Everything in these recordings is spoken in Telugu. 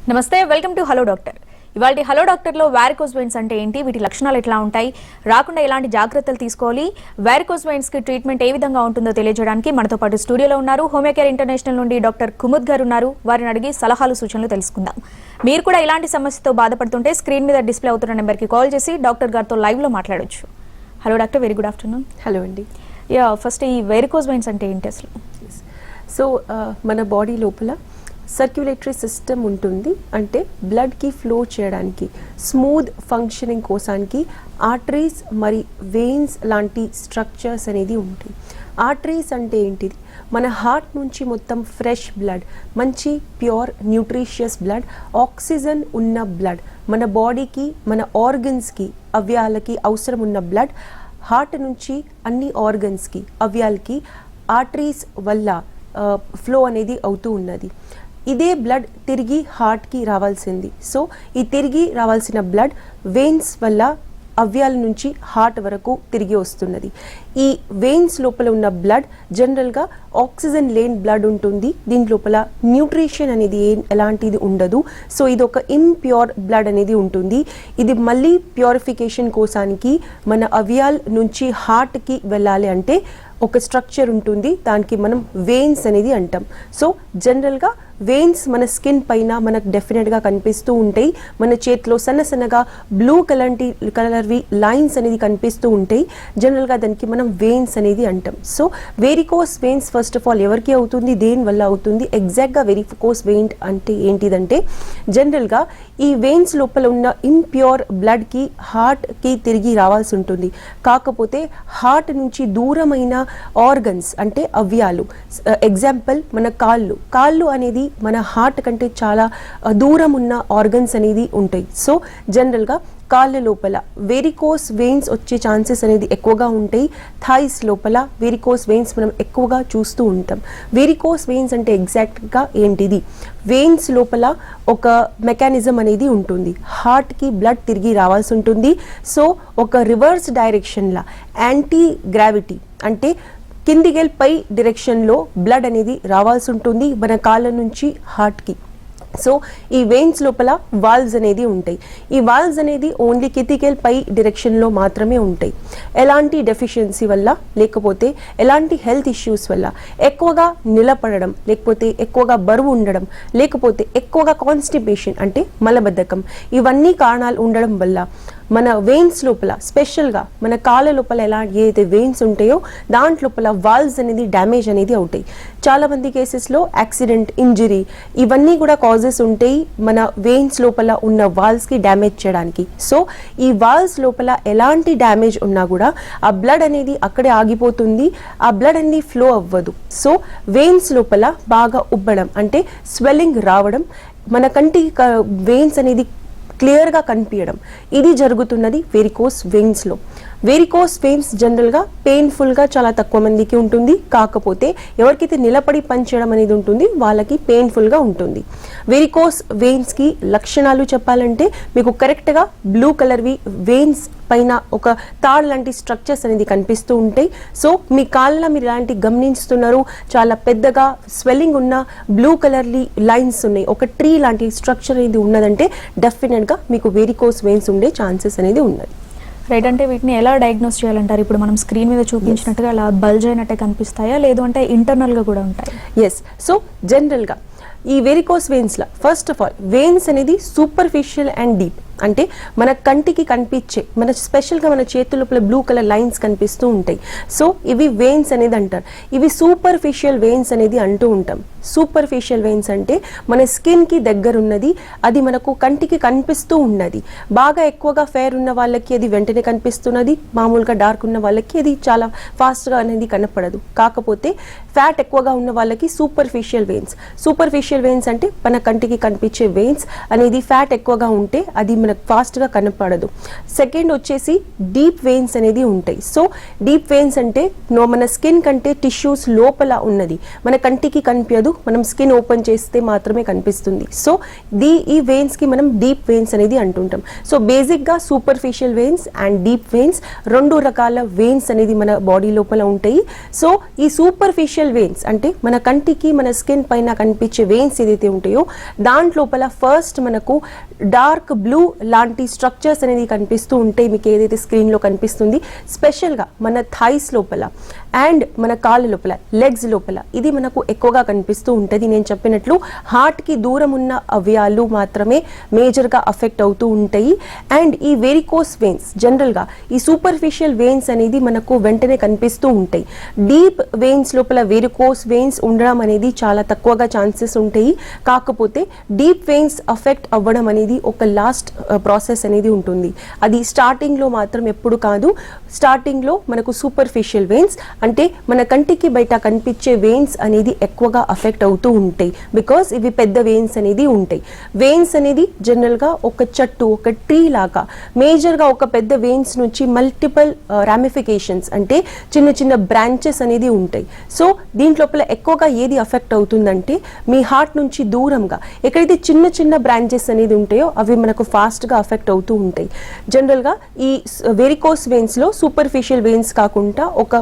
నమస్తే, వెల్కమ్ టు హలో డాక్టర్. ఇవాళ హలో డాక్టర్లో వారికోస్ వెయిన్స్ అంటే ఏంటి, వీటి లక్షణాలు ఎట్లా ఉంటాయి, రాకుండా ఎలాంటి జాగ్రత్తలు తీసుకోవాలి, వారికోస్ వెయిన్స్ కి ట్రీట్మెంట్ ఏ విధంగా ఉంటుందో తెలియజేయడానికి మనతో పాటు స్టూడియోలో ఉన్నారు హోమియో కేర్ ఇంటర్నేషనల్ నుండి డాక్టర్ కుముద్ గారు ఉన్నారు. వారిని అడిగి సలహాలు సూచనలు తెలుసుకుందాం. మీరు కూడా ఇలాంటి సమస్యతో బాధపడుతుంటే స్క్రీన్ మీద డిస్ప్లే అవుతున్న నెంబర్కి కాల్ చేసి డాక్టర్ గారితో లైవ్లో మాట్లాడొచ్చు. Hello doctor, very good afternoon. Hello అండి. ఫస్ట్ ఈ వెరికోస్ వెయిన్స్ అంటే ఏంటి అసలు? సో మన బాడీ లోపల సర్క్యులేటరీ సిస్టమ్ ఉంటుంది. అంటే బ్లడ్కి ఫ్లో చేయడానికి, స్మూత్ ఫంక్షనింగ్ కోసానికి ఆర్టరీస్ మరి వెయిన్స్ లాంటి స్ట్రక్చర్స్ అనేది ఉంటాయి. ఆర్టరీస్ అంటే ఏంటిది? మన హార్ట్ నుంచి మొత్తం ఫ్రెష్ బ్లడ్, మంచి ప్యూర్ న్యూట్రిషియస్ బ్లడ్, ఆక్సిజన్ ఉన్న బ్లడ్, మన బాడీకి మన ఆర్గన్స్కి అవయవాలకి అవసరం ఉన్న బ్లడ్ హార్ట్ నుంచి అన్ని ఆర్గన్స్కి అవయవాలకి ఆర్టరీస్ వల్ల ఫ్లో అనేది అవుతూ ఉన్నది. ఇదే బ్లడ్ తిరిగి హార్ట్కి రావాల్సింది. సో ఈ తిరిగి రావాల్సిన బ్లడ్ వెయిన్స్ వల్ల అవయవాల నుంచి హార్ట్ వరకు తిరిగి వస్తున్నది. ఈ వెయిన్స్ లోపల ఉన్న బ్లడ్ జనరల్గా ఆక్సిజన్ లేని బ్లడ్ ఉంటుంది. దీని లోపల న్యూట్రిషన్ అనేది ఎలాంటిది ఉండదు. సో ఇది ఒక ఇంప్యూర్ బ్లడ్ అనేది ఉంటుంది. ఇది మళ్ళీ ప్యూరిఫికేషన్ కోసానికి మన అవయవాల నుంచి హార్ట్కి వెళ్ళాలి అంటే ఒక స్ట్రక్చర్ ఉంటుంది, దానికి మనం వెయిన్స్ అనేది అంటాం. సో జనరల్గా వెయిన్స్ మన స్కిన్ పైన మనకు డెఫినెట్గా కనిపిస్తూ ఉంటాయి. మన చేతిలో సన్న సన్నగా బ్లూ కలర్వి లైన్స్ అనేది కనిపిస్తూ ఉంటాయి. జనరల్గా దానికి మనం వెయిన్స్ అనేది అంటాం. So varicose veins first of all ఎవరికి అవుతుంది, దేని వల్ల అవుతుంది? ఎగ్జాక్ట్గా వెరికోస్ వెయిన్ అంటే ఏంటిదంటే జనరల్గా ఈ వెయిన్స్ లోపల ఉన్న ఇంప్యూర్ బ్లడ్కి హార్ట్కి తిరిగి రావాల్సి ఉంటుంది. కాకపోతే హార్ట్ నుంచి దూరమైన ఆర్గన్స్ అంటే అవయవాలు, ఎగ్జాంపుల్ మన కాళ్ళు అనేది మన హార్ట్ కంటే చాలా దూరం ఉన్న ఆర్గన్స్ అనేది ఉంటాయి. సో జనరల్గా కాళ్ళ లోపల వెరికోస్ వెయిన్స్ వచ్చే ఛాన్సెస్ అనేది ఎక్కువగా ఉంటాయి. థైస్ లోపల వెరికోస్ వెయిన్స్ మనం ఎక్కువగా చూస్తూ ఉంటాం. వెరికోస్ వెయిన్స్ అంటే ఎగ్జాక్ట్గా ఏంటిది? వెయిన్స్ లోపల ఒక మెకానిజం అనేది ఉంటుంది. హార్ట్కి బ్లడ్ తిరిగి రావాల్సి ఉంటుంది. సో ఒక రివర్స్ డైరెక్షన్లా యాంటీ గ్రావిటీ అంటే కిందికి పై డైరెక్షన్లో బ్లడ్ అనేది రావాల్సి ఉంటుంది మన కాళ్ళ నుంచి హార్ట్కి. సో ఈ వెయిన్స్ లోపల వాల్వ్స్ అనేది ఉంటాయి. ఈ వాల్వ్స్ అనేది ఓన్లీ కితికెల్ పై డైరెక్షన్లో మాత్రమే ఉంటాయి. ఎలాంటి డెఫిషియన్సీ వల్ల, లేకపోతే ఎలాంటి హెల్త్ ఇష్యూస్ వల్ల, ఎక్కువగా నిలబడడం, లేకపోతే ఎక్కువగా బరువు ఉండడం, లేకపోతే ఎక్కువగా కాన్స్టిపేషన్ అంటే మలబద్ధకం, ఇవన్నీ కారణాలు ఉండడం వల్ల మన వెయిన్స్ లోపల స్పెషల్గా మన కాళ్ళ లోపల ఏదైతే వెయిన్స్ ఉంటాయో దాంట్లోపల వాల్వ్స్ అనేది డ్యామేజ్ అనేది అవుతాయి. చాలామంది కేసెస్లో యాక్సిడెంట్, ఇంజరీ ఇవన్నీ కూడా కాజెస్ ఉంటాయి మన వెయిన్స్ లోపల ఉన్న వాల్వ్స్కి డ్యామేజ్ చేయడానికి. సో ఈ వాల్వ్స్ లోపల ఎలాంటి డ్యామేజ్ ఉన్నా కూడా ఆ బ్లడ్ అనేది అక్కడే ఆగిపోతుంది. ఆ బ్లడ్ అనేది ఫ్లో అవ్వదు. సో వెయిన్స్ లోపల బాగా ఉబ్బడం అంటే స్వెల్లింగ్ రావడం, మన కంటికి వెయిన్స్ అనేది క్లియర్గా కనిపించడం, ఇది జరుగుతున్నది వెరికోస్ వెయిన్స్లో. వెరికోస్ వెయిన్స్ జనరల్గా పెయిన్ఫుల్గా చాలా తక్కువ మందికి ఉంటుంది. కాకపోతే ఎవరికైతే నిలబడి పనిచేయడం అనేది ఉంటుంది వాళ్ళకి పెయిన్ఫుల్గా ఉంటుంది. వెరికోస్ వెయిన్స్కి లక్షణాలు చెప్పాలంటే మీకు కరెక్ట్గా బ్లూ కలర్వి వెయిన్స్ పైన ఒక తాడు లాంటి స్ట్రక్చర్స్ అనేది కనిపిస్తూ ఉంటాయి. సో మీ కాళ్ళలో మీరు ఇలాంటి గమనిస్తున్నారు, చాలా పెద్దగా స్వెల్లింగ్ ఉన్న బ్లూ కలర్లీ లైన్స్ ఉన్నాయి, ఒక ట్రీ లాంటి స్ట్రక్చర్ అనేది ఉన్నదంటే డెఫినెట్గా మీకు వెరికోస్ వెయిన్స్ ఉండే ఛాన్సెస్ అనేది ఉన్నది. రైట్. అంటే వీటిని ఎలా డయాగ్నోస్ చేయాలంటారు? ఇప్పుడు మనం స్క్రీన్ మీద చూపించినట్టుగా అలా బల్జ్ అయినట్టే కనిపిస్తాయా, లేదు అంటే ఇంటర్నల్గా కూడా ఉంటాయి? ఎస్. సో జనరల్గా ఈ వెరికోస్ వెయిన్స్లో ఫస్ట్ ఆఫ్ ఆల్ వెయిన్స్ అనేది సూపర్ఫిషియల్ అండ్ డీప్. అంటే మన కంటికి కనిపించే మన స్పెషల్గా మన చేతుల లోపల బ్లూ కలర్ లైన్స్ కనిపిస్తూ ఉంటాయి. సో ఇవి వెయిన్స్ అనేది అంటారు. ఇవి సూపర్ఫిషియల్ వెయిన్స్ అనేది అంటూ ఉంటాం. సూపర్ఫిషియల్ వెయిన్స్ అంటే మన స్కిన్కి దగ్గర ఉన్నది, అది మనకు కంటికి కనిపిస్తూ ఉన్నది. బాగా ఎక్కువగా ఫెయిర్ ఉన్న వాళ్ళకి అది వెంటనే కనిపిస్తున్నది, మామూలుగా డార్క్ ఉన్న వాళ్ళకి అది చాలా ఫాస్ట్గా అనేది కనపడదు. కాకపోతే ఫ్యాట్ ఎక్కువగా ఉన్న వాళ్ళకి సూపర్ఫిషియల్ వెయిన్స్. సూపర్ఫిషియల్ వెయిన్స్ అంటే మన కంటికి కనిపించే వెయిన్స్ అనేది ఫ్యాట్ ఎక్కువగా ఉంటే అది మన మనకు ఫాస్ట్గా కనపడదు. సెకండ్ వచ్చేసి డీప్ వెయిన్స్ అనేది ఉంటాయి. సో డీప్ వెయిన్స్ అంటే మన స్కిన్ కంటే టిష్యూస్ లోపల ఉన్నది, మన కంటికి కనిపించదు, మనం స్కిన్ ఓపెన్ చేస్తే మాత్రమే కనిపిస్తుంది. సో ఈ వెయిన్స్కి మనం డీప్ వెయిన్స్ అనేది అంటుంటాం. సో బేసిక్గా superficial veins and deep veins రెండు రకాల వెయిన్స్ అనేది మన బాడీ లోపల ఉంటాయి. సో ఈ సూపర్ఫిషియల్ వెయిన్స్ అంటే మన కంటికి మన స్కిన్ పైన కనిపించే వెయిన్స్ ఏదైతే ఉంటాయో దాంట్లోపల ఫస్ట్ మనకు డార్క్ బ్లూ లాంటి స్ట్రక్చర్స్ అనేది కనిపిస్తూ ఉంటాయి. మీకు ఏదైతే స్క్రీన్లో కనిపిస్తుంది స్పెషల్గా మన థైస్ లోపల అండ్ మన కాళ్ళ లోపల లెగ్స్ లోపల ఇది మనకు ఎక్కువగా కనిపిస్తూ ఉంటుంది. నేను చెప్పినట్లు హార్ట్కి దూరం ఉన్న అవయాలు మాత్రమే మేజర్గా అఫెక్ట్ అవుతూ ఉంటాయి. అండ్ ఈ వెరికోస్ వెయిన్స్ జనరల్గా ఈ సూపర్ఫిషియల్ వెయిన్స్ అనేది మనకు వెంటనే కనిపిస్తూ ఉంటాయి. డీప్ వెయిన్స్ లోపల వెరికోస్ వెయిన్స్ ఉండడం అనేది చాలా తక్కువగా ఛాన్సెస్ ఉంటాయి. కాకపోతే డీప్ వెయిన్స్ అఫెక్ట్ అవ్వడం అనేది ఒక లాస్ట్ ప్రాసెస్ అనేది ఉంటుంది. అది స్టార్టింగ్లో మాత్రం ఎప్పుడు కాదు. స్టార్టింగ్లో మనకు సూపర్ఫిషియల్ వెయిన్స్ అంటే మన కంటికి బయట కనిపించే వెయిన్స్ అనేది ఎక్కువగా అఫెక్ట్ అవుతూ ఉంటాయి. బికాస్ ఇవి పెద్ద వెయిన్స్ అనేది ఉంటాయి. వెయిన్స్ అనేది జనరల్గా ఒక చెట్టు ఒక ట్రీ లాగా మేజర్గా ఒక పెద్ద వెయిన్స్ నుంచి మల్టిపుల్ రామిఫికేషన్స్ అంటే చిన్న చిన్న బ్రాంచెస్ అనేది ఉంటాయి. సో దీంట్లోపల ఎక్కువగా ఏది అఫెక్ట్ అవుతుందంటే మీ హార్ట్ నుంచి దూరంగా ఎక్కడైతే చిన్న చిన్న బ్రాంచెస్ అనేది ఉంటాయో అవి మనకు ఫాస్ట్గా అఫెక్ట్ అవుతూ ఉంటాయి. జనరల్గా ఈ వెరికోస్ వెయిన్స్లో సూపర్ఫిషియల్ వెయిన్స్ కాకుండా ఒక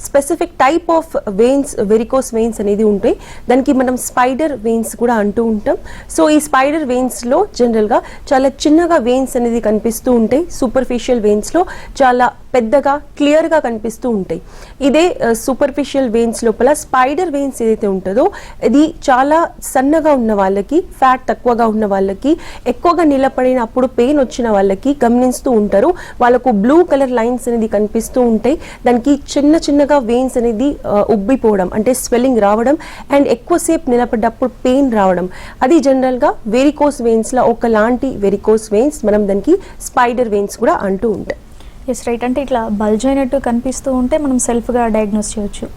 specific type of veins varicose veins అనేది ఉంటాయి. దానికి మనం స్పైడర్ వెయిన్స్ కూడా అంటూ ఉంటాం. సో ఈ స్పైడర్ వెయిన్స్లో జనరల్గా చాలా చిన్నగా వెయిన్స్ అనేది కనిపిస్తూ ఉంటాయి. సూపర్ఫిషియల్ వెయిన్స్లో చాలా పెద్దగా క్లియర్గా కనిపిస్తూ ఉంటాయి. ఇదే సూపర్ఫిషియల్ వెయిన్స్ లోపల స్పైడర్ వెయిన్స్ ఏదైతే ఉంటుందో ఇది చాలా సన్నగా ఉన్న వాళ్ళకి ఫ్యాట్ తక్కువగా ఉన్న వాళ్ళకి ఎక్కువగా నిలబడినప్పుడు పెయిన్ వచ్చిన వాళ్ళకి గమనిస్తూ ఉంటారు. వాళ్ళకు బ్లూ కలర్ లైన్స్ అనేది కనిపిస్తూ ఉంటాయి. దానికి చిన్న చిన్నగా వెయిన్స్ అనేది ఉబ్బిపోవడం అంటే స్వెల్లింగ్ రావడం అండ్ ఎక్కువసేపు నిలబడ్డప్పుడు పెయిన్ రావడం అది జనరల్గా వెరికోస్ వెయిన్స్లో ఒకలాంటి వెరికోస్ వెయిన్స్. మనం దానికి స్పైడర్ వెయిన్స్ కూడా అంటూ ఉంటాం. Yes right. అంటే ఇట్లా బల్జ్ అయినట్టు కనిపిస్తూ ఉంటే మనం సెల్ఫ్గా డయాగ్నోస్ చేయొచ్చు.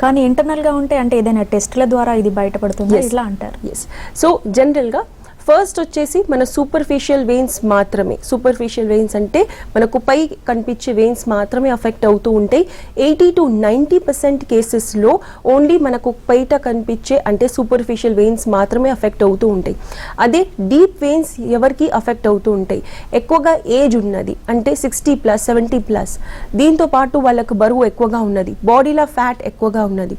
కానీ ఇంటర్నల్గా ఉంటే అంటే ఏదైనా టెస్ట్ల ద్వారా ఇది బయటపడుతుందా ఇట్లా అంటారు? ఎస్. సో జనరల్గా ఫస్ట్ వచ్చేసి మన సూపర్ఫిషియల్ వెయిన్స్ మాత్రమే. సూపర్ఫిషియల్ వెయిన్స్ అంటే మనకు పై కనిపించే వెయిన్స్ మాత్రమే అఫెక్ట్ అవుతూ ఉంటాయి. 80 to 90% కేసెస్లో ఓన్లీ మనకు బయట కనిపించే అంటే సూపర్ఫిషియల్ వెయిన్స్ మాత్రమే అఫెక్ట్ అవుతూ ఉంటాయి. అదే డీప్ వెయిన్స్ ఎవరికి అఫెక్ట్ అవుతూ ఉంటాయి ఎక్కువగా ఏజ్ ఉన్నది అంటే 60+, 70+, దీంతో పాటు వాళ్ళకు బరువు ఎక్కువగా ఉన్నది, బాడీలో ఫ్యాట్ ఎక్కువగా ఉన్నది,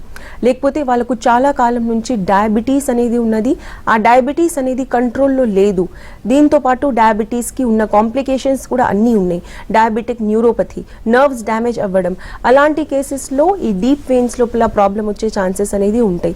లేకపోతే వాళ్ళకు చాలా కాలం నుంచి డయాబెటీస్ అనేది ఉన్నది, ఆ డయాబెటీస్ అనేది కంట్రోల్లో లేదు, దీంతో పాటు డయాబెటీస్కి ఉన్న కాంప్లికేషన్స్ కూడా అన్నీ ఉన్నాయి, డయాబెటిక్ న్యూరోపతి, నర్వ్స్ డ్యామేజ్ అవ్వడం, అలాంటి కేసెస్లో ఈ డీప్ వెయిన్స్ లోపల ప్రాబ్లం వచ్చే ఛాన్సెస్ అనేది ఉంటాయి.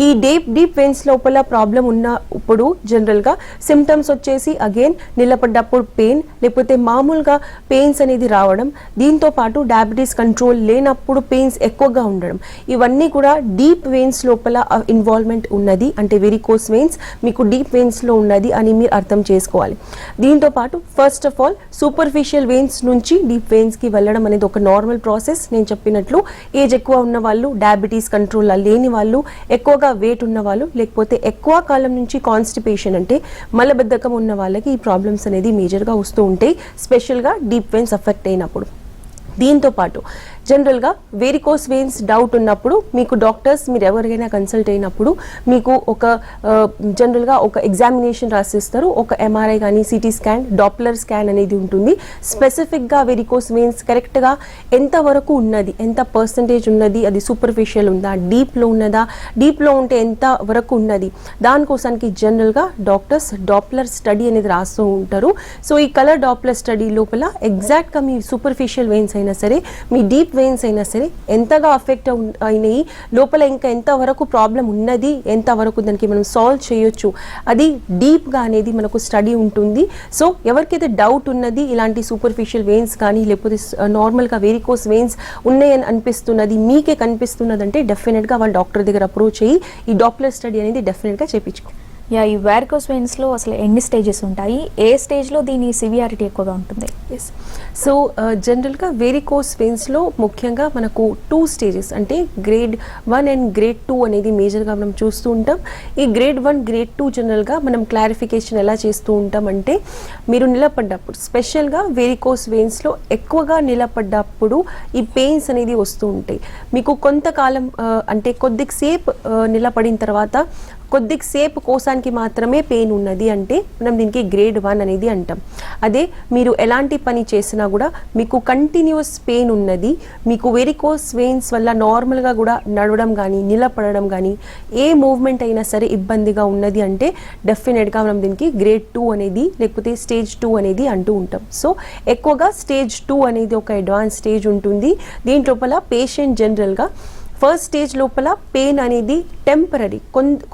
ఈ డీప్ వెయిన్స్ లోపల ప్రాబ్లం ఉన్నప్పుడు జనరల్గా సిమ్టమ్స్ వచ్చేసి అగైన్ నిలబడ్డప్పుడు పెయిన్, లేకపోతే మామూలుగా పెయిన్స్ అనేది రావడం, దీంతో పాటు డయాబెటీస్ కంట్రోల్ లేనప్పుడు పెయిన్స్ ఎక్కువగా ఉండడం, ఇవన్నీ కూడా డీప్ వెయిన్స్ లోపల ఇన్వాల్వ్మెంట్ ఉన్నది అంటే వెరికోస్ వెయిన్స్ మీకు డీప్ వెయిన్స్ లో ఉన్నది అని మీరు అర్థం చేసుకోవాలి. దీంతో పాటు first of all superficial veins నుంచి డీప్ వెయిన్స్ కి వెళ్ళడం అనేది ఒక నార్మల్ ప్రాసెస్. నేను చెప్పినట్లు ఏజ్ ఎక్కువ ఉన్న వాళ్ళు, డయాబెటీస్ కంట్రోల్ లేని వాళ్ళు, ఎక్కువగా వెయిట్ ఉన్న వాళ్ళు, లేకపోతే ఎక్కువ కాలం నుంచి కాన్స్టిపేషన్ అంటే మలబద్ధకం ఉన్న వాళ్ళకి ఈ ప్రాబ్లమ్స్ అనేది మేజర్గా వస్తూ ఉంటాయి, స్పెషల్గా డీప్ వెయిన్స్ అఫెక్ట్ అయినప్పుడు. దీంతో పాటు జనరల్గా వెరికోస్ వెయిన్స్ డౌట్ ఉన్నప్పుడు మీకు డాక్టర్స్ మీరు ఎవరికైనా కన్సల్ట్ అయినప్పుడు మీకు ఒక జనరల్గా ఒక ఎగ్జామినేషన్ రాసిస్తారు. ఒక ఎంఆర్ఐ కానీ సిటీ స్కాన్, డాప్లర్ స్కాన్ అనేది ఉంటుంది. స్పెసిఫిక్గా వెరికోస్ వెయిన్స్ కరెక్ట్గా ఎంతవరకు ఉన్నది, ఎంత పర్సంటేజ్ ఉన్నది, అది సూపర్ఫిషియల్ ఉందా, డీప్లో ఉన్నదా, డీప్లో ఉంటే ఎంత వరకు ఉన్నది, దానికోసానికి జనరల్గా డాక్టర్స్ డాప్లర్ స్టడీ అనేది రాస్తూ ఉంటారు. సో ఈ కలర్ డాప్లర్ స్టడీ లోపల ఎగ్జాక్ట్గా మీ సూపర్ఫిషియల్ వెయిన్స్ అయినా సరే మీ డీప్ వెయిన్స్ అయినా సరే ఎంతగా అఫెక్ట్ అయినాయి, లోపల ఇంకా ఎంతవరకు ప్రాబ్లం ఉన్నది, ఎంతవరకు దానికి మనం సాల్వ్ చేయొచ్చు, అది డీప్గా అనేది మనకు స్టడీ ఉంటుంది. సో ఎవరికైతే డౌట్ ఉన్నది ఇలాంటి సూపర్ఫిషియల్ వెయిన్స్ కానీ లేకపోతే నార్మల్గా వెరికోస్ వెయిన్స్ ఉన్నాయని అనిపిస్తున్నది, మీకే కనిపిస్తున్నదంటే డెఫినెట్గా వాళ్ళ డాక్టర్ దగ్గర అప్రోచ్ అయ్యి ఈ డాప్లర్ స్టడీ అనేది డెఫినెట్గా చేయించుకో. యా, ఈ వారికోస్ వెయిన్స్ లో అసలు ఎన్ని స్టేజెస్ ఉంటాయి, ఏ స్టేజ్ లో దీని సివియారిటీ ఎక్కువగా ఉంటుంది? ఎస్. సో జనరల్గా వేరికోస్ వెయిన్స్లో ముఖ్యంగా మనకు 2 స్టేజెస్ అంటే గ్రేడ్ 1 అండ్ గ్రేడ్ 2 అనేది మేజర్గా మనం చూస్తూ ఉంటాం. ఈ గ్రేడ్ 1 గ్రేడ్ 2 జనరల్గా మనం క్లారిఫికేషన్ ఎలా చేస్తూ ఉంటాం అంటే, మీరు నిలబడ్డప్పుడు స్పెషల్గా వేరికోస్ వెయిన్స్లో ఎక్కువగా నిలబడ్డప్పుడు ఈ పెయిన్స్ అనేది వస్తూ ఉంటాయి. మీకు కొంతకాలం అంటే కొద్దిసేపు నిలబడిన తర్వాత కొద్దిసేపు కోసానికి మాత్రమే పెయిన్ ఉన్నది అంటే మనం దీనికి గ్రేడ్ 1 అనేది అంటాం. అదే మీరు ఎలాంటి పని చేసినా కూడా మీకు కంటిన్యూస్ పెయిన్ ఉన్నది, మీకు వెరికోస్ వెయిన్స్ వల్ల నార్మల్గా కూడా నడవడం కానీ నిలబడడం కానీ ఏ మూవ్మెంట్ అయినా సరే ఇబ్బందిగా ఉన్నది అంటే డెఫినెట్గా మనం దీనికి గ్రేడ్ 2 అనేది లేకపోతే స్టేజ్ 2 అనేది అంటూ ఉంటాం. సో ఎక్కువగా స్టేజ్ 2 అనేది ఒక అడ్వాన్స్ స్టేజ్ ఉంటుంది. దీంట్లోపల పేషెంట్ జనరల్గా ఫస్ట్ స్టేజ్ లోపల పెయిన్ అనేది టెంపరీ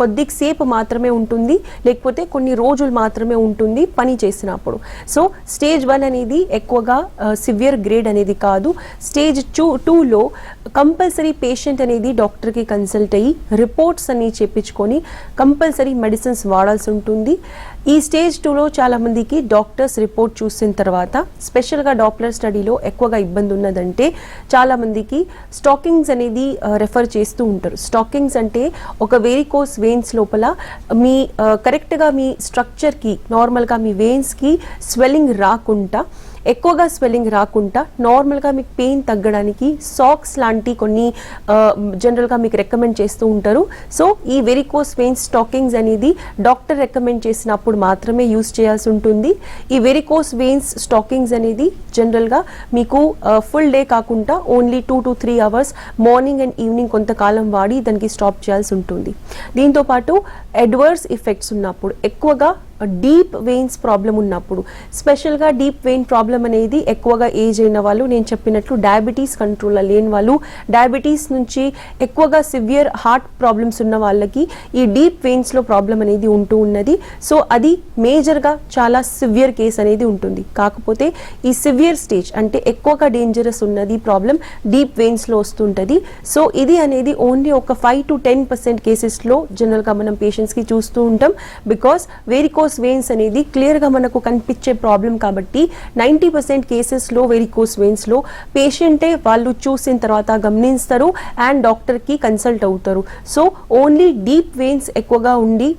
కొద్దిసేపు మాత్రమే ఉంటుంది, లేకపోతే కొన్ని రోజులు మాత్రమే ఉంటుంది పని చేసినప్పుడు. సో స్టేజ్ 1 అనేది ఎక్కువగా సివియర్ గ్రేడ్ అనేది కాదు. స్టేజ్ 2లో కంపల్సరీ పేషెంట్ అనేది డాక్టర్కి కన్సల్ట్ అయ్యి రిపోర్ట్స్ అన్ని చెప్పించుకొని కంపల్సరీ మెడిసిన్స్ వాడాల్సి ఉంటుంది. ఈ స్టేజ్ 2లో చాలామందికి డాక్టర్స్ రిపోర్ట్ చూసిన తర్వాత స్పెషల్గా డాప్లర్ స్టడీలో ఎక్కువగా ఇబ్బంది ఉన్నదంటే చాలామందికి స్టాకింగ్స్ అనేది రెఫర్ చేస్తూ ఉంటారు. స్టాకింగ్స్ అంటే ఒక వేరికోస్ వెయిన్స్ లోపల మీ కరెక్ట్గా మీ స్ట్రక్చర్కి నార్మల్గా మీ వెయిన్స్కి స్వెల్లింగ్ రాకుండా ఎక్కువగా స్వెల్లింగ్ రాకుండా నార్మల్గా మీకు పెయిన్ తగ్గడానికి సాక్స్ లాంటి కొన్ని జనరల్గా మీకు రికమెండ్ చేస్తూ ఉంటారు. సో ఈ వెరికోస్ వెయిన్స్ స్టాకింగ్స్ అనేది డాక్టర్ రికమెండ్ చేసినప్పుడు మాత్రమే యూస్ చేయాల్సి ఉంటుంది. ఈ వెరికోస్ వెయిన్స్ స్టాకింగ్స్ అనేది జనరల్గా మీకు ఫుల్ డే కాకుండా only 2 to 3 hours morning and evening కొంతకాలం వాడి దానికి స్టాప్ చేయాల్సి ఉంటుంది. దీంతోపాటు అడ్వర్స్ ఎఫెక్ట్స్ ఉన్నప్పుడు ఎక్కువగా డీప్ వెయిన్స్ ప్రాబ్లం ఉన్నప్పుడు స్పెషల్గా డీప్ వెయిన్ ప్రాబ్లం అనేది ఎక్కువగా ఏజ్ అయిన వాళ్ళు, నేను చెప్పినట్లు డయాబెటీస్ కంట్రోల్లో లేని వాళ్ళు, డయాబెటీస్ నుంచి ఎక్కువగా సివియర్ హార్ట్ ప్రాబ్లమ్స్ ఉన్న వాళ్ళకి ఈ డీప్ వెయిన్స్లో ప్రాబ్లం అనేది ఉంటూ ఉన్నది. సో అది మేజర్గా చాలా సివియర్ కేస్ అనేది ఉంటుంది. కాకపోతే ఈ సివియర్ స్టేజ్ అంటే ఎక్కువగా డేంజరస్ ఉన్నది ప్రాబ్లం డీప్ వెయిన్స్లో వస్తుంటుంది. సో ఇది అనేది ఓన్లీ ఒక 5 to 10% కేసెస్లో జనరల్గా మనం పేషెంట్స్కి చూస్తూ ఉంటాం. బికాస్ వెరికోస్ వెయిన్స్ అనేది క్లియర్గా మనకు కనిపించే ప్రాబ్లం కాబట్టి 90% కేసెస్లో వెరికోస్ వెయిన్స్లో పేషెంటే వాళ్ళు చూసిన తర్వాత గమనిస్తారు అండ్ డాక్టర్కి కన్సల్ట్ అవుతారు. సో ఓన్లీ డీప్ వెయిన్స్ ఎక్కువగా ఉండి,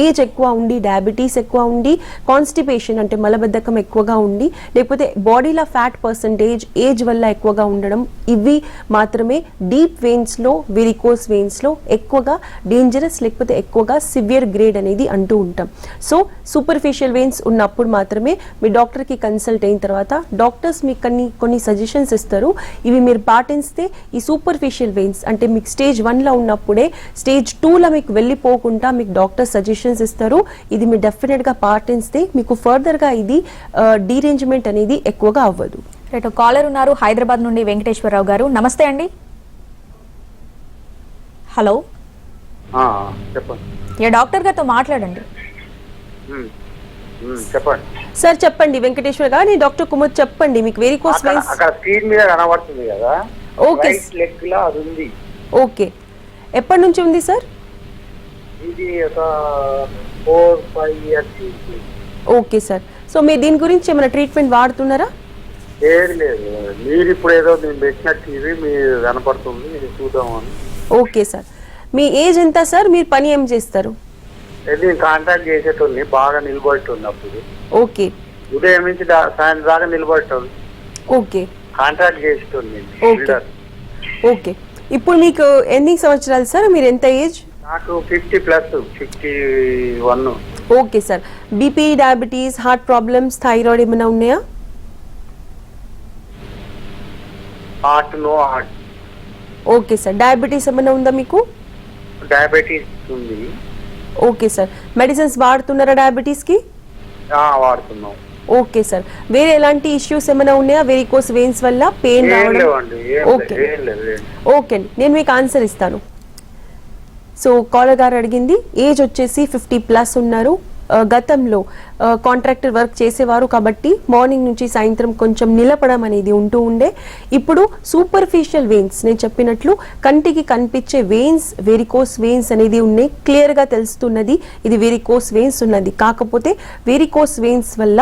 ఏజ్ ఎక్కువ ఉండి, డయాబెటీస్ ఎక్కువ ఉండి, కాన్స్టిపేషన్ అంటే మలబద్ధకం ఎక్కువగా ఉండి, లేకపోతే బాడీలో ఫ్యాట్ పర్సంటేజ్ ఏజ్ వల్ల ఎక్కువగా ఉండడం, ఇవి మాత్రమే డీప్ వెయిన్స్లో వెరికోస్ వెయిన్స్లో ఎక్కువగా డేంజరస్ లేకపోతే ఎక్కువగా సివియర్ గ్రేడ్ అనేది అంటూ ఉంటాం. సో సూపర్ఫిషియల్ వెయిన్స్ ఉన్నప్పుడు మాత్రమే మీ డాక్టర్కి కన్సల్ట్ అయిన తర్వాత డాక్టర్స్ మీకు కొన్ని సజెషన్స్ ఇస్తారు. ఇవి మీరు పాటిస్తే ఈ సూపర్ఫిషియల్ వెయిన్స్ అంటే మీకు స్టేజ్ 1లో ఉన్నప్పుడే స్టేజ్ 2లో మీకు వెళ్ళిపోకుండా మీకు డాక్టర్ సజెషన్స్ ఇస్తారు. ఇది మీరు డెఫినెట్గా పాటిస్తే మీకు ఫర్దర్గా ఇది డీరేంజ్మెంట్ అనేది ఎక్కువగా అవ్వదు. రైట్, కాలర్ ఉన్నారు హైదరాబాద్ నుండి వెంకటేశ్వరరావు గారు. నమస్తే అండి. హలో, చెప్పండి. డాక్టర్ గారితో మాట్లాడండి. చెప్పండి సార్. చెప్పండి వెంకటేశ్వర గారు, నేను డాక్టర్ కుమార్. చెప్పండి, మీకు వెరికోస్ వెయిన్స్ అక్కడ స్క్రీన్ మీద కనబడుతుంది కదా. ఓకే, లెగ్ లా అది ఉంది. ఓకే. ఎప్పటి నుంచి ఉంది సార్? ఇది ఒక 4-5 years. Okay sir. సో మీరు దీని గురించి ఏమైనా ట్రీట్మెంట్ వాడుతున్నారా? ఏది లేదు, మీరు ఇప్పుడు ఏదో నేను పెట్టిన టీవీ మీరు కనపడుతుంది, నేను చూద్దామని. Okay sir. మీ ఏజ్ ఎంత సార్? మీరు పని ఏం చేస్తారు? నేను కాంటాక్ట్ చేసేటోని బాగా నిలబడుతున్నప్పుడు. ఓకే. ఉదయం నుంచి సాయంత్రం దాకా నిలబడుతుంది. ఓకే. కాంటాక్ట్ చేసేటోని. ఓకే. ఓకే. ఇప్పుడు మీకు ఎన్ని సంవత్సరాలు సార్? మీరు ఎంత ఏజ్? నాకు 50+, 51. Okay sir. BP, diabetes, heart problems, thyroid ఏమైనా ఉన్నాయా? Heart no heart. Okay sir. Diabetes ఏమైనా ఉందా మీకు? డయాబెటీస్ ఉంది. Okay sir. మెడిసిన్స్ వాడుతున్నారా డయాబెటీస్కి? వాడుతున్నాం. Okay sir. వేరే ఎలాంటి ఇష్యూస్ ఏమైనా ఉన్నాయా వెరికోస్ వెయిన్స్ వల్ల పెయిన్ రావడం? ఓకే ఓకే అండి, నేను మీకు ఆన్సర్ ఇస్తాను. సో కాలర్ గారు అడిగింది ఏజ్ వచ్చేసి 50+ ఉన్నారు, గతంలో కాంట్రాక్టర్ వర్క్ చేసేవారు కాబట్టి మార్నింగ్ నుంచి సాయంత్రం కొంచెం నిలపడం అనేది ఉంటూ ఉండే. ఇప్పుడు సూపర్ఫిషియల్ వెయిన్స్, నేను చెప్పినట్లు కంటికి కనిపించే వెయిన్స్, వెరికోస్ వెయిన్స్ అనేది ఉన్నాయి. క్లియర్గా తెలుస్తున్నది ఇది వెరికోస్ వెయిన్స్ ఉన్నది. కాకపోతే వెరికోస్ వెయిన్స్ వల్ల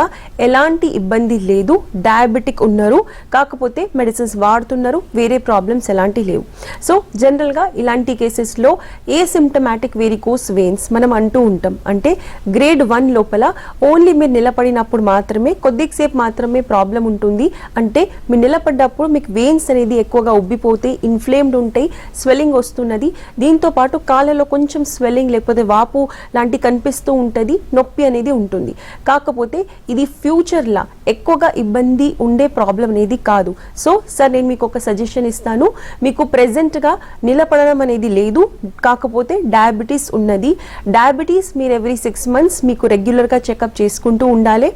ఎలాంటి ఇబ్బంది లేదు. డయాబెటిక్ ఉన్నారు, కాకపోతే మెడిసిన్స్ వాడుతున్నారు, వేరే ప్రాబ్లమ్స్ ఎలాంటి లేవు. సో జనరల్గా ఇలాంటి కేసెస్లో ఏ సిమ్టమాటిక్ వెరికోస్ వెయిన్స్ మనం అంటూ ఉంటాం. అంటే గ్రేడ్ 1 లోపల ఓన్లీ మీరు నిలబడినప్పుడు మాత్రమే, కొద్దిసేపు మాత్రమే ప్రాబ్లం ఉంటుంది. అంటే మీరు నిలబడ్డప్పుడు మీకు వెయిన్స్ అనేది ఎక్కువగా ఉబ్బిపోతే, ఇన్ఫ్లేమ్డ్ ఉంటాయి, స్వెల్లింగ్ వస్తున్నది. దీంతో పాటు కాళ్ళలో కొంచెం స్వెల్లింగ్ లేకపోతే వాపు లాంటి కనిపిస్తూ ఉంటుంది, నొప్పి అనేది ఉంటుంది. కాకపోతే ఇది ఫ్యూచర్లా ఎక్కువగా ఇబ్బంది ఉండే ప్రాబ్లం అనేది కాదు. సో సార్ నేను మీకు ఒక సజెషన్ ఇస్తాను. మీకు ప్రెజెంట్గా నిలబడడం అనేది లేదు, కాకపోతే డయాబెటీస్ ఉన్నది. డయాబెటీస్ మీరు ఎవ్రీ 6 months మీకు రెగ్యులర్గా చెకప్ చేసుకుంటూ ఉండాలి.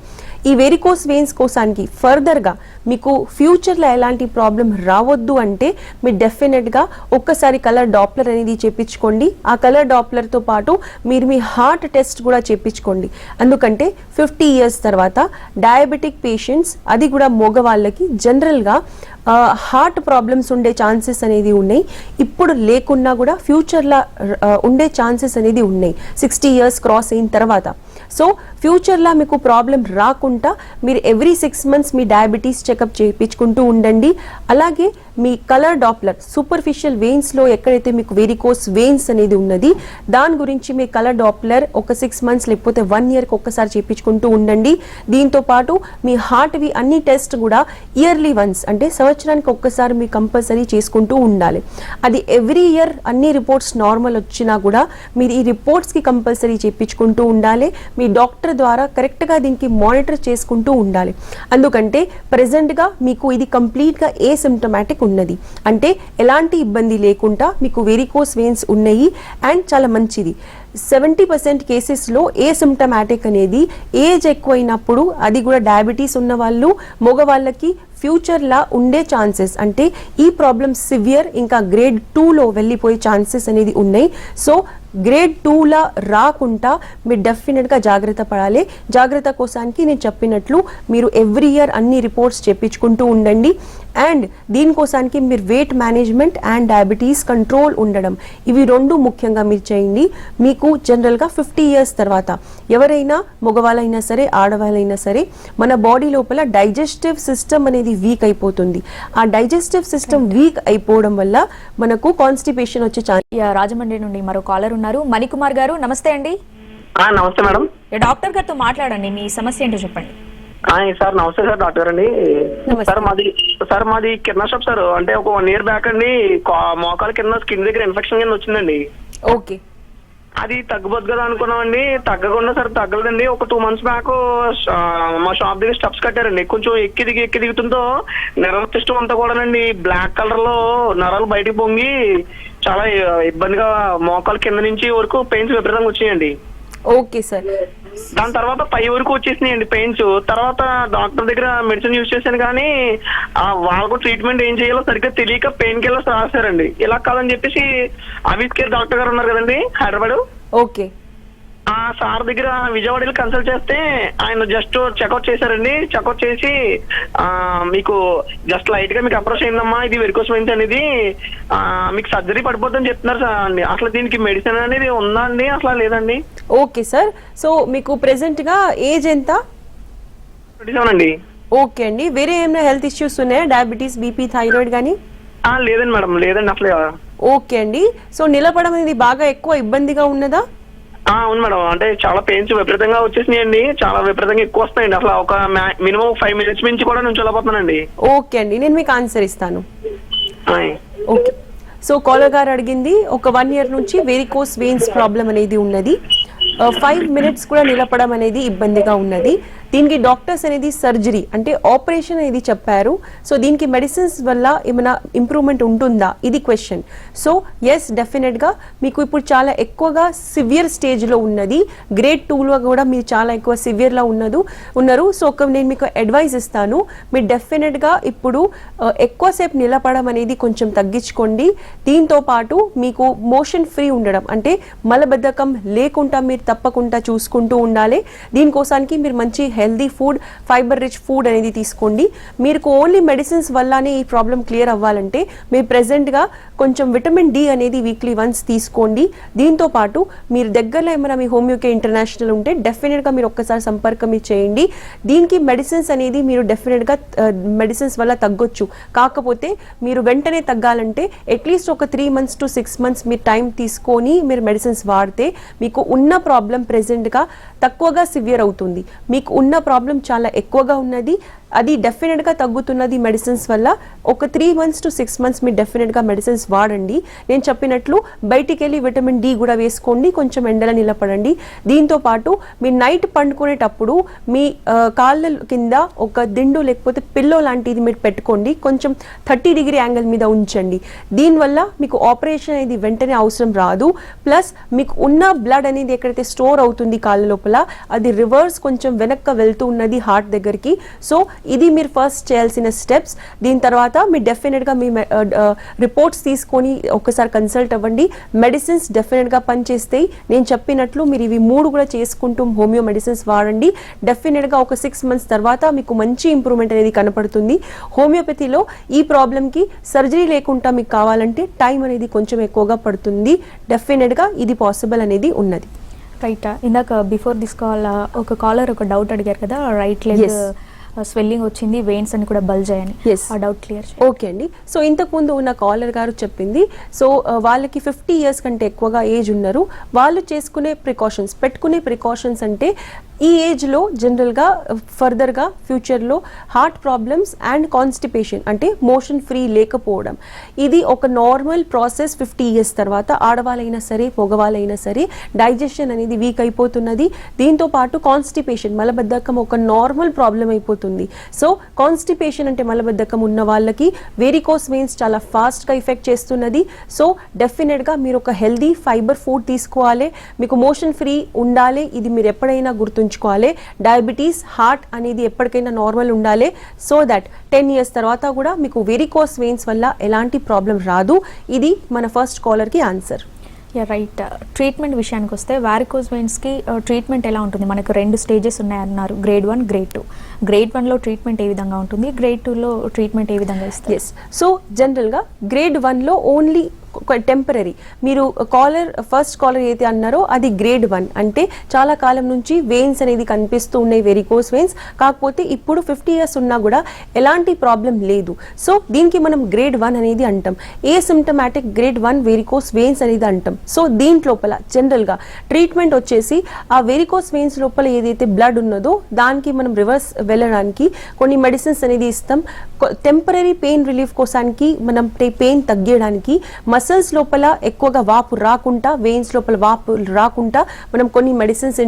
ఈ వెరికోస్ వెయిన్స్ కోసానికి ఫర్దర్గా మీకు ఫ్యూచర్లో ఎలాంటి ప్రాబ్లం రావద్దు అంటే మీరు డెఫినెట్గా ఒక్కసారి కలర్ డాప్లర్ అనేది చేయించుకోండి. ఆ కలర్ డాప్లర్తో పాటు మీరు మీ హార్ట్ టెస్ట్ కూడా చేయించుకోండి. ఎందుకంటే 50 years తర్వాత డయాబెటిక్ పేషెంట్స్, అది కూడా మగవాళ్ళకి జనరల్గా హార్ట్ ప్రాబ్లమ్స్ ఉండే ఛాన్సెస్ అనేది ఉన్నాయి. ఇప్పుడు లేకున్నా కూడా ఫ్యూచర్లో ఉండే ఛాన్సెస్ అనేది ఉన్నాయి 60 years క్రాస్ అయిన తర్వాత. సో ఫ్యూచర్లో మీకు ప్రాబ్లం రాకుండా మీరు ఎవ్రీ 6 months మీ డయాబెటీస్ చెకప్ చేయించుకుంటూ ఉండండి. అలాగే మీ కలర్ డాప్లర్ సూపర్ఫిషియల్ వెయిన్స్లో ఎక్కడైతే మీకు వెరికోస్ వెయిన్స్ అనేది ఉన్నది దాని గురించి మీ కలర్ డాప్లర్ ఒక 6 months లేకపోతే 1 yearకి ఒక్కసారి చేయించుకుంటూ ఉండండి. దీంతో పాటు మీ హార్ట్వి అన్ని టెస్ట్ కూడా ఇయర్లీ వన్స్, అంటే సంవత్సరానికి ఒక్కసారి మీ కంపల్సరీ చేసుకుంటూ ఉండాలి. అది ఎవ్రీ ఇయర్ అన్ని రిపోర్ట్స్ నార్మల్ వచ్చినా కూడా మీరు ఈ రిపోర్ట్స్కి కంపల్సరీ చేయించుకుంటూ ఉండాలి. మీ డాక్టర్ ద్వారా కరెక్ట్గా దీనికి మానిటర్ చేసుకుంటూ ఉండాలి. ఎందుకంటే ప్రెజెంట్గా మీకు ఇది కంప్లీట్గా ఏ సిమ్టమాటిక్ ఉన్నది, అంటే ఎలాంటి ఇబ్బంది లేకుండా మీకు వెరికోస్ వెయిన్స్ ఉన్నాయి. అండ్ చాలా మంచిది, 70% కేసెస్లో ఏ సిమ్టమాటిక్ అనేది ఏజ్ ఎక్కువైనప్పుడు, అది కూడా డయాబెటీస్ ఉన్న వాళ్ళు, మగవాళ్ళకి ఫ్యూచర్లా ఉండే ఛాన్సెస్, అంటే ఈ ప్రాబ్లమ్ సివియర్ ఇంకా గ్రేడ్ 2లో వెళ్ళిపోయే ఛాన్సెస్ అనేది ఉన్నాయి. సో గ్రేడ్ 2లా రాకుండా మీరు డెఫినెట్గా జాగ్రత్త పడాలి. జాగ్రత్త కోసానికి నేను చెప్పినట్లు మీరు ఎవ్రీ ఇయర్ అన్ని రిపోర్ట్స్ చేయించుకుంటూ ఉండండి. అండ్ దీనికోసానికి మీరు weight management and diabetes control ఉండడం, ఇవి 2 ముఖ్యంగా మీరు చేయండి. మీకు జనరల్గా 50 years తర్వాత ఎవరైనా మగవాళ్ళైనా సరే ఆడవాళ్ళైనా సరే మన బాడీ లోపల డైజెస్టివ్ సిస్టమ్ అనేది వీక్ అయిపోతుంది. ఆ డైజెస్టివ్ సిస్టమ్ వీక్ అయిపోవడం వల్ల మనకు కాన్స్టిపేషన్ వచ్చే ఛాన్స్. రాజమండ్రి నుండి మరో కాలర్ ఉన్నారు, మణికుమార్ గారు. నమస్తే అండి. నమస్తే మేడం. డాక్టర్ గారితో మాట్లాడండి, మీ సమస్య ఏంటో చెప్పండి. సార్ నమస్తే సార్, డాక్టర్ అండి. సార్ మాది కింద షాప్ సార్. అంటే ఒక 1 year బ్యాక్ అండి మోకాల కింద స్కిన్ దగ్గర ఇన్ఫెక్షన్ కింద వచ్చిందండి. ఓకే, అది తగ్గబోద్దు కదా అనుకున్నామండి, తగ్గకుండా సార్ తగ్గలేదండి. ఒక 2 months బ్యాక్ మా షాప్ దగ్గర స్టెప్స్ కట్టారండి. కొంచెం ఎక్కి దిగుతుందో నర్వస్ సిస్టమ్ అంతా కూడానండి బ్లాక్ కలర్ లో నరాలు బయటకు పొంగి చాలా ఇబ్బందిగా మోకాల కింద నుంచి వరకు పెయిన్స్ విపరీతంగా వచ్చాయండి. Okay sir. దాని తర్వాత పై వరకు వచ్చేసినాయండి పెయిన్స్. తర్వాత డాక్టర్ దగ్గర మెడిసిన్ యూజ్ చేశాను కానీ వాళ్ళకు ట్రీట్మెంట్ ఏం చేయాలో సరిగ్గా తెలియక పెయిన్ కిల్లర్స్ రాశారండి. ఇలా కాదని చెప్పేసి అవిస్ కేర్ డాక్టర్ గారు ఉన్నారు కదండి హైదరాబాద్, ఓకే, ఆ సార్ దగ్గర విజయవాడలో కన్సల్ట్ చేస్తే ఆయన జస్ట్ చెక్అవుట్ చేశారండి. చెక్అవుట్ చేసి మీకు జస్ట్ లైట్ గా మీకు అప్రోచ్ అయిందమ్మా, ఇది వెరికోస్ వెయిన్స్ అనేది మీకు సర్జరీ పడిపోతుందని చెప్తున్నారు సార్ అండి. అసలు దీనికి మెడిసిన్ అనేది ఉందా అండి, అసలు లేదండి? Okay sir. సో మీకు ప్రెసెంట్ గా ఏజ్ ఎంత? 27 అండి. ఓకే అండి. వేరే ఏమైనా హెల్త్ ఇష్యూస్ ఉన్నాయా, డయాబెటీస్, బీపీ, థైరాయిడ్ కానీ? లేదండి మేడం, లేదండి అసలు. ఓకే అండి. సో నిలబడడం అనేది బాగా ఎక్కువ ఇబ్బందిగా ఉన్నదా? అవును మేడం, అంటే చాలా పెయిన్స్ విపరీతంగా వచ్చేసినాయండి, చాలా విపరీతంగా ఎక్కువ వస్తాయండి. అసలు ఒక మినిమం 5 minutes నుంచి కూడా నుంచి వెళ్ళిపోతున్నానండి. ఓకే అండి, నేను మీకు ఆన్సర్ ఇస్తాను. ఆయ్. ఓకే, సో కాలర్ గారు అడిగింది ఒక 1 year నుంచి వెరికోస్ వెయిన్స్ ప్రాబ్లం అనేది ఉన్నది. 5 minutes కూడా నిలపడం అనేది ఇబ్బందిగా ఉన్నది. దీనికి డాక్టర్స్ అనేది సర్జరీ అంటే ఆపరేషన్ అనేది చెప్పారు. సో దీనికి మెడిసిన్స్ వల్ల ఏమైనా ఇంప్రూవ్మెంట్ ఉంటుందా ఇది క్వశ్చన్. సో ఎస్, డెఫినెట్గా మీకు ఇప్పుడు చాలా ఎక్కువగా సివియర్ స్టేజ్లో ఉన్నది, గ్రేడ్ 2లో కూడా మీరు చాలా ఎక్కువ సివియర్లో ఉన్నారు. సో నేను మీకు అడ్వైస్ ఇస్తాను, మీరు డెఫినెట్గా ఇప్పుడు ఎక్కువసేపు నిలబడడం అనేది కొంచెం తగ్గించుకోండి. దీంతో పాటు మీకు మోషన్ ఫ్రీ ఉండడం అంటే మలబద్ధకం లేకుండా మీరు తప్పకుండా చూసుకుంటూ ఉండాలి. దీనికోసానికి మీరు మంచి healthy food, fibre rich food అనేది తీసుకోండి. మీకు ఓన్లీ మెడిసిన్స్ వల్లనే ఈ ప్రాబ్లం క్లియర్ అవ్వాలంటే మీరు ప్రెసెంట్గా కొంచెం విటమిన్ డి అనేది వీక్లీ వన్స్ తీసుకోండి. దీంతో పాటు మీరు దగ్గరలో ఏమైనా మీ హోమియోకేర్ ఇంటర్నేషనల్ ఉంటే డెఫినెట్గా మీరు ఒక్కసారి సంపర్కం చేయండి. దీనికి మెడిసిన్స్ అనేది మీరు డెఫినెట్గా మెడిసిన్స్ వల్ల తగ్గొచ్చు. కాకపోతే మీరు వెంటనే తగ్గాలంటే అట్లీస్ట్ ఒక 3 months to 6 months మీరు టైం తీసుకొని మీరు మెడిసిన్స్ వాడితే మీకు ఉన్న ప్రాబ్లం ప్రెసెంట్గా తక్కువగా సివియర్ అవుతుంది. మీకు ఉన్న ప్రాబ్లం చాలా ఎక్కువగా ఉన్నది, అది డెఫినెట్గా తగ్గుతున్నది మెడిసిన్స్ వల్ల. ఒక 3 months to 6 months మీరు డెఫినెట్గా మెడిసిన్స్ వాడండి. నేను చెప్పినట్లు బయటికి వెళ్ళి విటమిన్ డి కూడా వేసుకోండి, కొంచెం ఎండలో నిలబడండి. దీంతో పాటు మీరు నైట్ పండుకునేటప్పుడు మీ కాళ్ళ కింద ఒక దిండు లేకపోతే పిల్లో లాంటిది మీరు పెట్టుకోండి, కొంచెం 30 degree యాంగిల్ మీద ఉంచండి. దీనివల్ల మీకు ఆపరేషన్ అనేది వెంటనే అవసరం రాదు. ప్లస్ మీకు ఉన్న బ్లడ్ అనేది ఎక్కడైతే స్టోర్ అవుతుంది కాళ్ళ లోపల అది రివర్స్ కొంచెం వెనక్కి వెళ్తూ ఉన్నది హార్ట్ దగ్గరికి. సో ఇది మీరు ఫస్ట్ చేయాల్సిన స్టెప్స్. దీని తర్వాత మీరు డెఫినెట్గా మీ రిపోర్ట్స్ తీసుకొని ఒకసారి కన్సల్ట్ అవ్వండి. మెడిసిన్స్ డెఫినెట్గా పనిచేస్తాయి. నేను చెప్పినట్లు మీరు ఇవి 3 కూడా చేసుకుంటూ హోమియో మెడిసిన్స్ వాడండి. డెఫినెట్గా ఒక 6 months తర్వాత మీకు మంచి ఇంప్రూవ్మెంట్ అనేది కనపడుతుంది. హోమియోపతిలో ఈ ప్రాబ్లంకి సర్జరీ లేకుండా మీకు కావాలంటే టైం అనేది కొంచెం ఎక్కువగా పడుతుంది. డెఫినెట్గా ఇది పాసిబుల్ అనేది ఉన్నది. రైట్. ఇందాక బిఫోర్ దిస్ కాల్ ఒక కాలర్ ఒక డౌట్ అడిగారు కదా, రైట్ లెగ్ స్వెల్లింగ్ వచ్చింది, వెయిన్స్ అని కూడా బల్జ్ అయ్యాని. ఆ డౌట్ క్లియర్. ఓకే అండి. సో ఇంతకు ముందు ఉన్న కాలర్ గారు చెప్పింది, సో వాళ్ళకి 50 years కంటే ఎక్కువగా ఏజ్ ఉన్నారు. వాళ్ళు పెట్టుకునే ప్రికాషన్స్ అంటే ఈ ఏజ్లో జనరల్గా ఫర్దర్గా ఫ్యూచర్లో హార్ట్ ప్రాబ్లమ్స్ అండ్ కాన్స్టిపేషన్ అంటే మోషన్ ఫ్రీ లేకపోవడం, ఇది ఒక నార్మల్ ప్రాసెస్. 50 years తర్వాత ఆడవాళ్ళైనా సరే మగవాళ్ళైనా సరే డైజెషన్ అనేది వీక్ అయిపోతున్నది. దీంతో పాటు కాన్స్టిపేషన్ మలబద్ధకం ఒక నార్మల్ ప్రాబ్లం అయిపోతుంది. సో కాన్స్టిపేషన్ అంటే మలబద్ధకం ఉన్న వాళ్ళకి వెరికోస్ వెయిన్స్ చాలా ఫాస్ట్గా ఎఫెక్ట్ చేస్తున్నది. సో డెఫినెట్గా మీరు ఒక హెల్దీ ఫైబర్ ఫుడ్ తీసుకోవాలి, మీకు మోషన్ ఫ్రీ ఉండాలి. ఇది మీరు ఎప్పుడైనా గుర్తుంచుకోవాలి. డయాబెటీస్, హార్ట్ అనేది ఎప్పటికైనా నార్మల్ ఉండాలి. సో దట్ 10 years తర్వాత కూడా మీకు వెరికోస్ వెయిన్స్ వల్ల ఎలాంటి ప్రాబ్లం రాదు. ఇది మన ఫస్ట్ కాలర్కి ఆన్సర్. రైట్. ట్రీట్మెంట్ విషయానికి వస్తే వారికోస్ వెయిన్స్కి ట్రీట్మెంట్ ఎలా ఉంటుంది? మనకు 2 stages ఉన్నాయన్నారు, గ్రేడ్ 1, గ్రేడ్ 2. గ్రేడ్ 1లో ట్రీట్మెంట్ ఏ విధంగా ఉంటుంది, గ్రేడ్ 2లో ట్రీట్మెంట్ ఏ విధంగా ఇస్తారు? ఎస్. సో జనరల్గా గ్రేడ్ 1లో ఓన్లీ టెంపరీ. మీరు ఫస్ట్ కాలర్ ఏదైతే అన్నారో అది గ్రేడ్ 1 అంటే చాలా కాలం నుంచి వెయిన్స్ అనేది కనిపిస్తూ ఉన్నాయి, వెరికోస్ వెయిన్స్. కాకపోతే ఇప్పుడు 50 years ఉన్నా కూడా ఎలాంటి ప్రాబ్లం లేదు. సో దీనికి మనం గ్రేడ్ 1 అనేది అంటాం. ఏ సిమ్టమాటిక్ గ్రేడ్ 1 వెరికోస్ వెయిన్స్ అనేది అంటాం. సో దీంట్లోపల జనరల్గా ట్రీట్మెంట్ వచ్చేసి ఆ వెరికోస్ వెయిన్స్ లోపల ఏదైతే బ్లడ్ ఉన్నదో దానికి మనం రివర్స్ వెళ్ళడానికి కొన్ని మెడిసిన్స్ అనేది ఇస్తాం. టెంపరీ పెయిన్ రిలీఫ్ కోసానికి మనం పెయిన్ తగ్గడానికి మసిల్స్ లోపల ఎక్కువగా వాపు రాకుండా, వెయిన్స్ లోపల వాపు రాకుండా మనం కొన్ని మెడిసిన్స్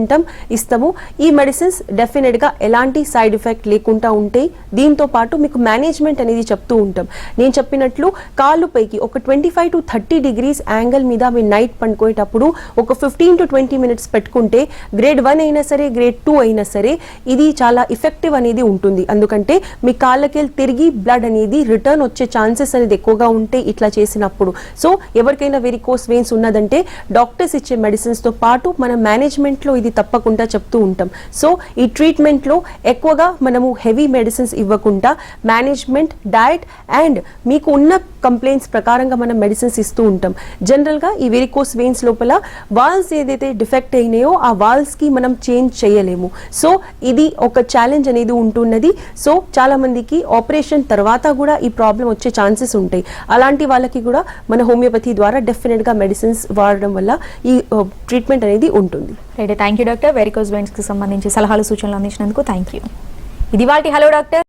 ఇస్తాము. ఈ మెడిసిన్స్ డెఫినెట్గా ఎలాంటి సైడ్ ఎఫెక్ట్ లేకుండా ఉంటాయి. దీంతో పాటు మీకు మేనేజ్మెంట్ అనేది చెప్తూ ఉంటాం. నేను చెప్పినట్లు కాళ్ళు పైకి ఒక 25 to 30 degrees యాంగిల్ మీద మీరు నైట్ పండుకునేటప్పుడు ఒక 15 to 20 minutes పెట్టుకుంటే గ్రేడ్ 1 అయినా సరే గ్రేడ్ 2 అయినా సరే ఇది చాలా ఎఫెక్టివ్ అనేది ఉంటుంది. ఎందుకంటే మీ కాళ్ళకి తిరిగి బ్లడ్ అనేది రిటర్న్ వచ్చే ఛాన్సెస్ అనేది ఎక్కువగా ఉంటాయి ఇట్లా చేసినప్పుడు. సో ఎవరికైనా వెరికోస్ వెయిన్స్ ఉన్నదంటే డాక్టర్స్ ఇచ్చే మెడిసిన్స్తో పాటు మన మేనేజ్మెంట్లో ఇది తప్పకుండా చెప్తూ ఉంటాం. సో ఈ ట్రీట్మెంట్లో ఎక్కువగా మనము హెవీ మెడిసిన్స్ ఇవ్వకుండా మేనేజ్మెంట్, డయట్ అండ్ మీకు ఉన్న కంప్లైంట్స్ ప్రకారంగా మనం మెడిసిన్స్ ఇస్తూ ఉంటాం. జనరల్గా ఈ వెరికోస్ వెయిన్స్ లోపల వాల్స్ ఏదైతే డిఫెక్ట్ అయినాయో ఆ వాల్స్కి మనం చేంజ్ చేయలేము. సో ఇది ఒక ఛాలెంజ్ అనేది ఉంటున్నది. సో చాలా మందికి ఆపరేషన్ తర్వాత కూడా ఈ ప్రాబ్లం వచ్చే ఛాన్సెస్ ఉంటాయి. అలాంటి వాళ్ళకి కూడా మన హోమియోపతి ద్వారా డెఫినెట్గా మెడిసిన్స్ వాడడం వల్ల ఈ ట్రీట్మెంట్ అనేది ఉంటుంది. Right. Thank you doctor. Varicose వెయిన్స్కి సంబంధించి సలహాలు సూచనలు అందించినందుకు థ్యాంక్ యూ. ఇది వాటి హలో డాక్టర్.